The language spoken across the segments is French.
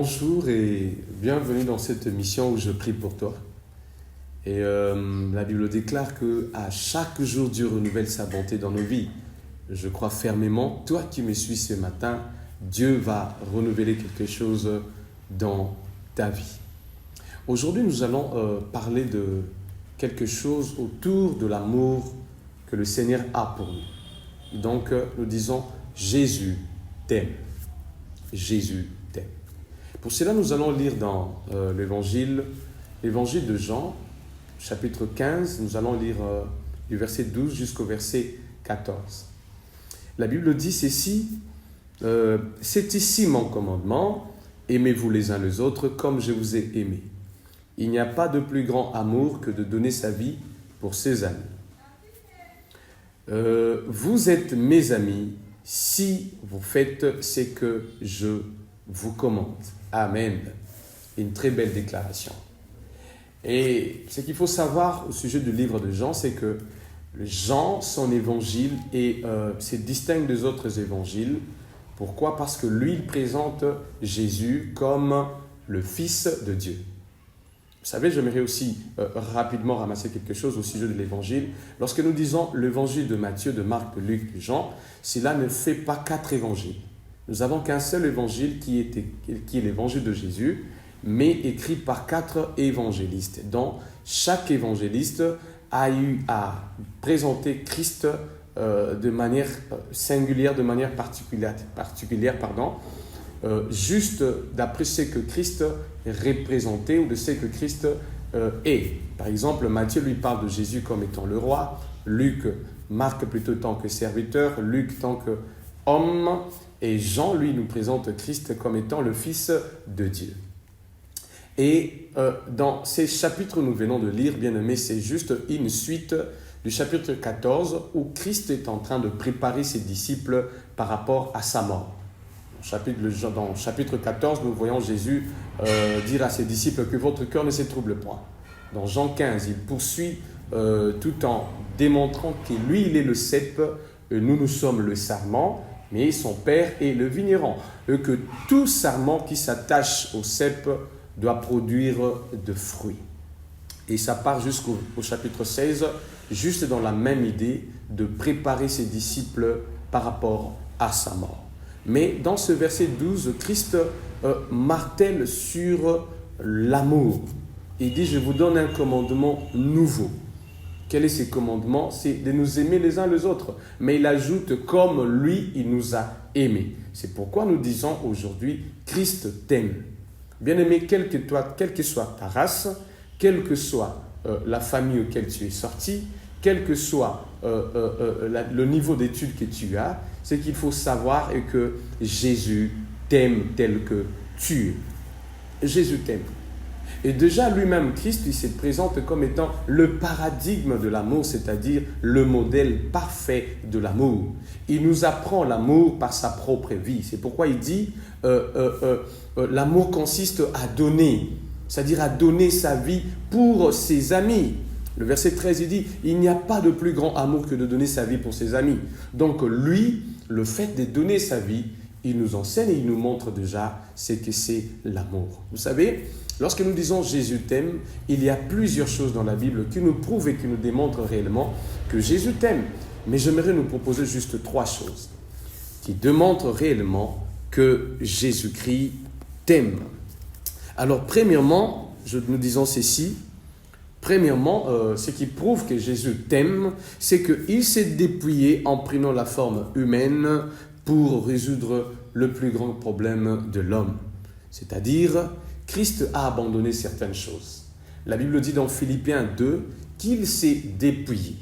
Bonjour et bienvenue dans cette émission où je prie pour toi. Et la Bible déclare que à chaque jour, Dieu renouvelle sa bonté dans nos vies. Je crois fermement, toi qui me suis ce matin, Dieu va renouveler quelque chose dans ta vie. Aujourd'hui, nous allons parler de quelque chose autour de l'amour que le Seigneur a pour nous. Donc, nous disons, Jésus t'aime. Jésus t'aime. Pour cela, nous allons lire dans l'évangile de Jean, chapitre 15, nous allons lire du verset 12 jusqu'au verset 14. La Bible dit ceci, c'est ici mon commandement, aimez-vous les uns les autres comme je vous ai aimé. Il n'y a pas de plus grand amour que de donner sa vie pour ses amis. Vous êtes mes amis si vous faites ce que je vous commande. Amen. Une très belle déclaration. Et ce qu'il faut savoir au sujet du livre de Jean, c'est que Jean, son évangile, se distingue des autres évangiles. Pourquoi ? Parce que lui, il présente Jésus comme le Fils de Dieu. Vous savez, j'aimerais aussi rapidement ramasser quelque chose au sujet de l'évangile. Lorsque nous disons l'évangile de Matthieu, de Marc, de Luc, de Jean, cela ne fait pas 4 évangiles. Nous n'avons qu'un seul évangile qui est l'évangile de Jésus, mais écrit par 4 évangélistes, dont chaque évangéliste a eu à présenter Christ de manière singulière, de manière particulière, juste d'après ce que Christ représentait ou de ce que Christ est. Par exemple, Matthieu lui parle de Jésus comme étant le roi, Marc plutôt tant que serviteur, Luc tant qu'homme, et Jean, lui, nous présente Christ comme étant le Fils de Dieu. Et dans ces chapitres que nous venons de lire, bien-aimés, c'est juste une suite du chapitre 14 où Christ est en train de préparer ses disciples par rapport à sa mort. Dans le chapitre 14, nous voyons Jésus dire à ses disciples que votre cœur ne se trouble point. Dans Jean 15, il poursuit tout en démontrant que lui, il est le cep, nous sommes le sarment, mais son père est le vigneron. Et que tout sarment qui s'attache au cep doit produire de fruits. Et ça part jusqu'au chapitre 16, juste dans la même idée de préparer ses disciples par rapport à sa mort. Mais dans ce verset 12, Christ martèle sur l'amour. Il dit, je vous donne un commandement nouveau. Quel est ce commandement ? C'est de nous aimer les uns les autres. Mais il ajoute, comme lui, il nous a aimés. C'est pourquoi nous disons aujourd'hui, Christ t'aime. Bien-aimé, quelle que soit ta race, quelle que soit la famille auquel tu es sorti, quel que soit le niveau d'études que tu as, ce qu'il faut savoir est que Jésus t'aime tel que tu es. Jésus t'aime. Et déjà lui-même, Christ, il se présente comme étant le paradigme de l'amour, c'est-à-dire le modèle parfait de l'amour. Il nous apprend l'amour par sa propre vie. C'est pourquoi il dit l'amour consiste à donner, c'est-à-dire à donner sa vie pour ses amis. Le verset 13, il dit, il n'y a pas de plus grand amour que de donner sa vie pour ses amis. Donc lui, le fait de donner sa vie, il nous enseigne et il nous montre déjà ce que c'est l'amour. Vous savez, lorsque nous disons Jésus t'aime, il y a plusieurs choses dans la Bible qui nous prouvent et qui nous démontrent réellement que Jésus t'aime. Mais j'aimerais nous proposer juste 3 choses qui démontrent réellement que Jésus-Christ t'aime. Alors, premièrement, nous disons ceci. Premièrement, ce qui prouve que Jésus t'aime, c'est qu'il s'est dépouillé en prenant la forme humaine pour résoudre le plus grand problème de l'homme. C'est-à-dire, Christ a abandonné certaines choses. La Bible dit dans Philippiens 2 qu'il s'est dépouillé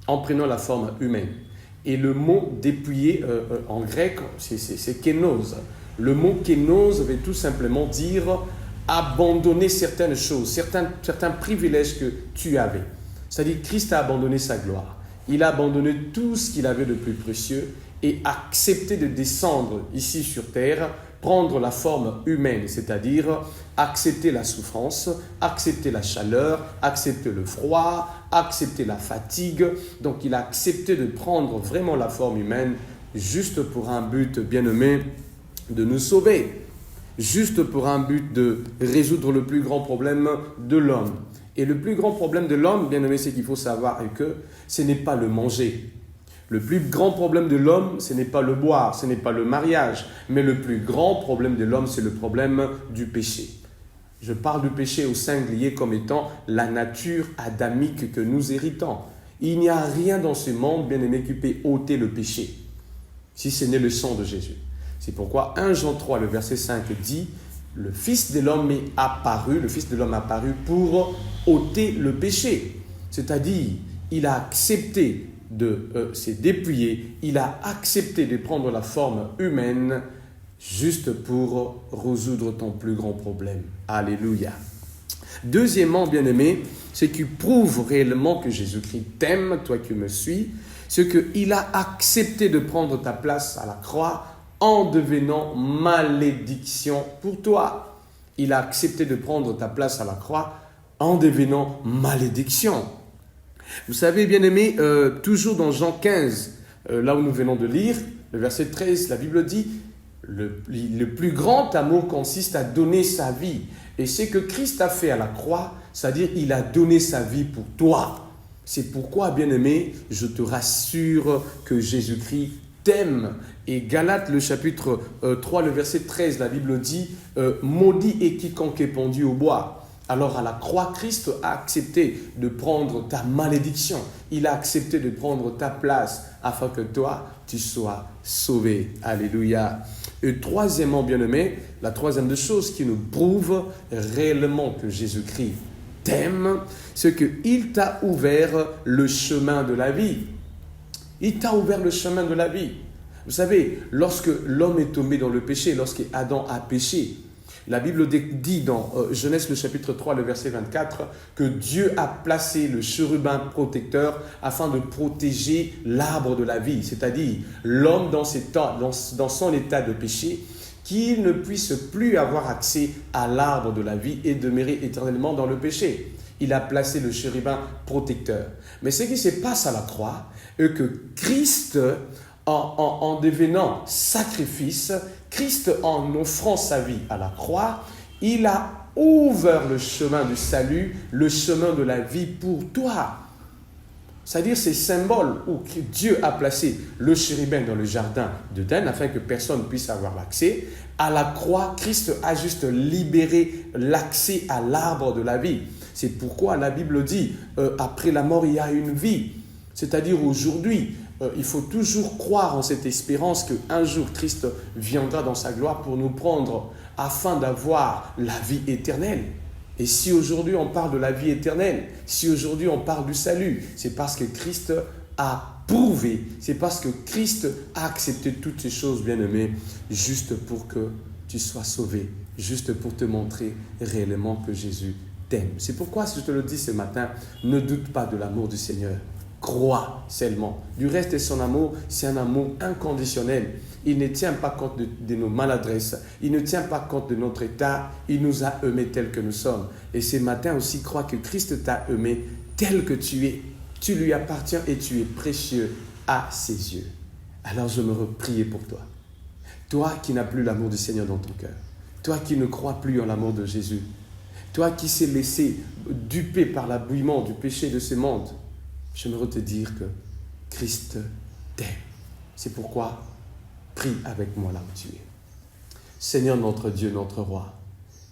en prenant la forme humaine. Et le mot dépouiller en grec, c'est kénos. Le mot kénos veut tout simplement dire abandonner certaines choses, certains privilèges que tu avais. C'est-à-dire Christ a abandonné sa gloire. Il a abandonné tout ce qu'il avait de plus précieux et accepté de descendre ici sur terre, prendre la forme humaine, c'est-à-dire accepter la souffrance, accepter la chaleur, accepter le froid, accepter la fatigue. Donc il a accepté de prendre vraiment la forme humaine juste pour un but bien aimé, de nous sauver. juste pour un but de résoudre le plus grand problème de l'homme. Et le plus grand problème de l'homme, bien aimé, c'est qu'il faut savoir que ce n'est pas le manger. Le plus grand problème de l'homme, ce n'est pas le boire, ce n'est pas le mariage, mais le plus grand problème de l'homme, c'est le problème du péché. Je parle du péché au singulier comme étant la nature adamique que nous héritons. Il n'y a rien dans ce monde, bien aimé, qui peut ôter le péché, si ce n'est le sang de Jésus. C'est pourquoi 1 Jean 3, le verset 5 dit « Le Fils de l'homme est apparu, le Fils de l'homme est apparu pour ôter le péché. » C'est-à-dire, il a accepté de se dépouiller, il a accepté de prendre la forme humaine juste pour résoudre ton plus grand problème. Alléluia. Deuxièmement, bien-aimé, ce qui prouve réellement que Jésus-Christ t'aime, toi qui me suis, c'est qu'il a accepté de prendre ta place à la croix en devenant malédiction pour toi. Il a accepté de prendre ta place à la croix en devenant malédiction. Vous savez, bien-aimé, toujours dans Jean 15, là où nous venons de lire, le verset 13, la Bible dit « Le plus grand amour consiste à donner sa vie. » Et ce que Christ a fait à la croix, c'est-à-dire il a donné sa vie pour toi. C'est pourquoi, bien-aimé, je te rassure que Jésus-Christ t'aime. Et Galates, le chapitre 3, le verset 13, la Bible dit « Maudit est quiconque est pendu au bois ». Alors à la croix, Christ a accepté de prendre ta malédiction. Il a accepté de prendre ta place afin que toi, tu sois sauvé. Alléluia. Et troisièmement, bien-aimé, la troisième des choses qui nous prouve réellement que Jésus-Christ t'aime, c'est qu'il t'a ouvert le chemin de la vie. Il t'a ouvert le chemin de la vie. Vous savez, lorsque l'homme est tombé dans le péché, lorsque Adam a péché, la Bible dit dans Genèse le chapitre 3, le verset 24, que Dieu a placé le chérubin protecteur afin de protéger l'arbre de la vie, c'est-à-dire l'homme dans son état de péché, qu'il ne puisse plus avoir accès à l'arbre de la vie et demeurer éternellement dans le péché. Il a placé le chérubin protecteur. Mais ce qui se passe à la croix est que Christ, en devenant sacrifice, Christ en offrant sa vie à la croix, il a ouvert le chemin du salut, le chemin de la vie pour toi. C'est-à-dire ces symboles où Dieu a placé le chérubin dans le jardin d'Éden afin que personne ne puisse avoir l'accès. À la croix, Christ a juste libéré l'accès à l'arbre de la vie. C'est pourquoi la Bible dit, après la mort, il y a une vie. C'est-à-dire aujourd'hui, il faut toujours croire en cette espérance qu'un jour Christ viendra dans sa gloire pour nous prendre afin d'avoir la vie éternelle. Et si aujourd'hui on parle de la vie éternelle, si aujourd'hui on parle du salut, c'est parce que Christ a prouvé, c'est parce que Christ a accepté toutes ces choses, bien-aimés, juste pour que tu sois sauvé, juste pour te montrer réellement que Jésus t'aime. C'est pourquoi, si je te le dis ce matin, ne doute pas de l'amour du Seigneur. Crois seulement. Du reste de son amour, c'est un amour inconditionnel. Il ne tient pas compte de nos maladresses. Il ne tient pas compte de notre état. Il nous a aimés tels que nous sommes. Et ce matin aussi, crois que Christ t'a aimé tel que tu es. Tu lui appartiens et tu es précieux à ses yeux. Alors je me reprie pour toi. Toi qui n'as plus l'amour du Seigneur dans ton cœur. Toi qui ne crois plus en l'amour de Jésus. Toi qui s'est laissé duper par l'abouillement du péché de ce monde. J'aimerais te dire que Christ t'aime. C'est pourquoi, prie avec moi là où tu es. Seigneur notre Dieu, notre Roi,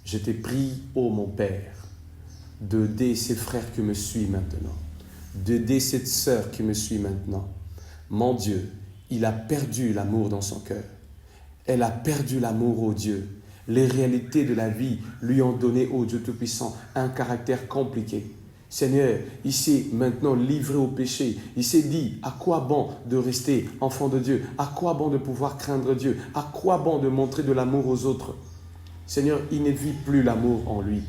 je te prie, ô mon Père, d'aider ces frères qui me suivent maintenant, d'aider cette sœur qui me suit maintenant. Mon Dieu, il a perdu l'amour dans son cœur. Elle a perdu l'amour, ô Dieu. Les réalités de la vie lui ont donné, ô Dieu Tout-Puissant, un caractère compliqué. Seigneur, il s'est maintenant livré au péché. Il s'est dit, à quoi bon de rester enfant de Dieu? À quoi bon de pouvoir craindre Dieu? À quoi bon de montrer de l'amour aux autres? Seigneur, il ne vit plus l'amour en lui.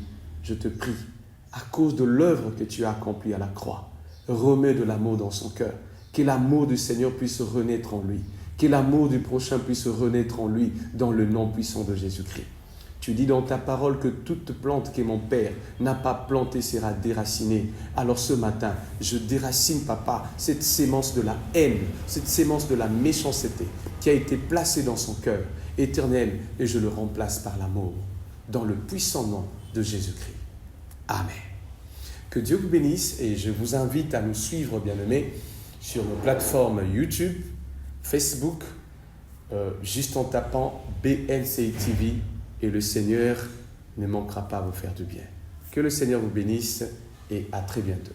Je te prie, à cause de l'œuvre que tu as accomplie à la croix, remets de l'amour dans son cœur. Que l'amour du Seigneur puisse renaître en lui. Que l'amour du prochain puisse renaître en lui dans le nom puissant de Jésus-Christ. Tu dis dans ta parole que toute plante que mon Père n'a pas plantée sera déracinée. Alors ce matin, je déracine, Papa, cette sémence de la haine, cette sémence de la méchanceté qui a été placée dans son cœur. éternel et je le remplace par l'amour, dans le puissant nom de Jésus-Christ. Amen. Que Dieu vous bénisse et je vous invite à nous suivre, bien-aimés, sur nos plateformes YouTube, Facebook, juste en tapant BLCI TV et le Seigneur ne manquera pas à vous faire du bien. Que le Seigneur vous bénisse et à très bientôt.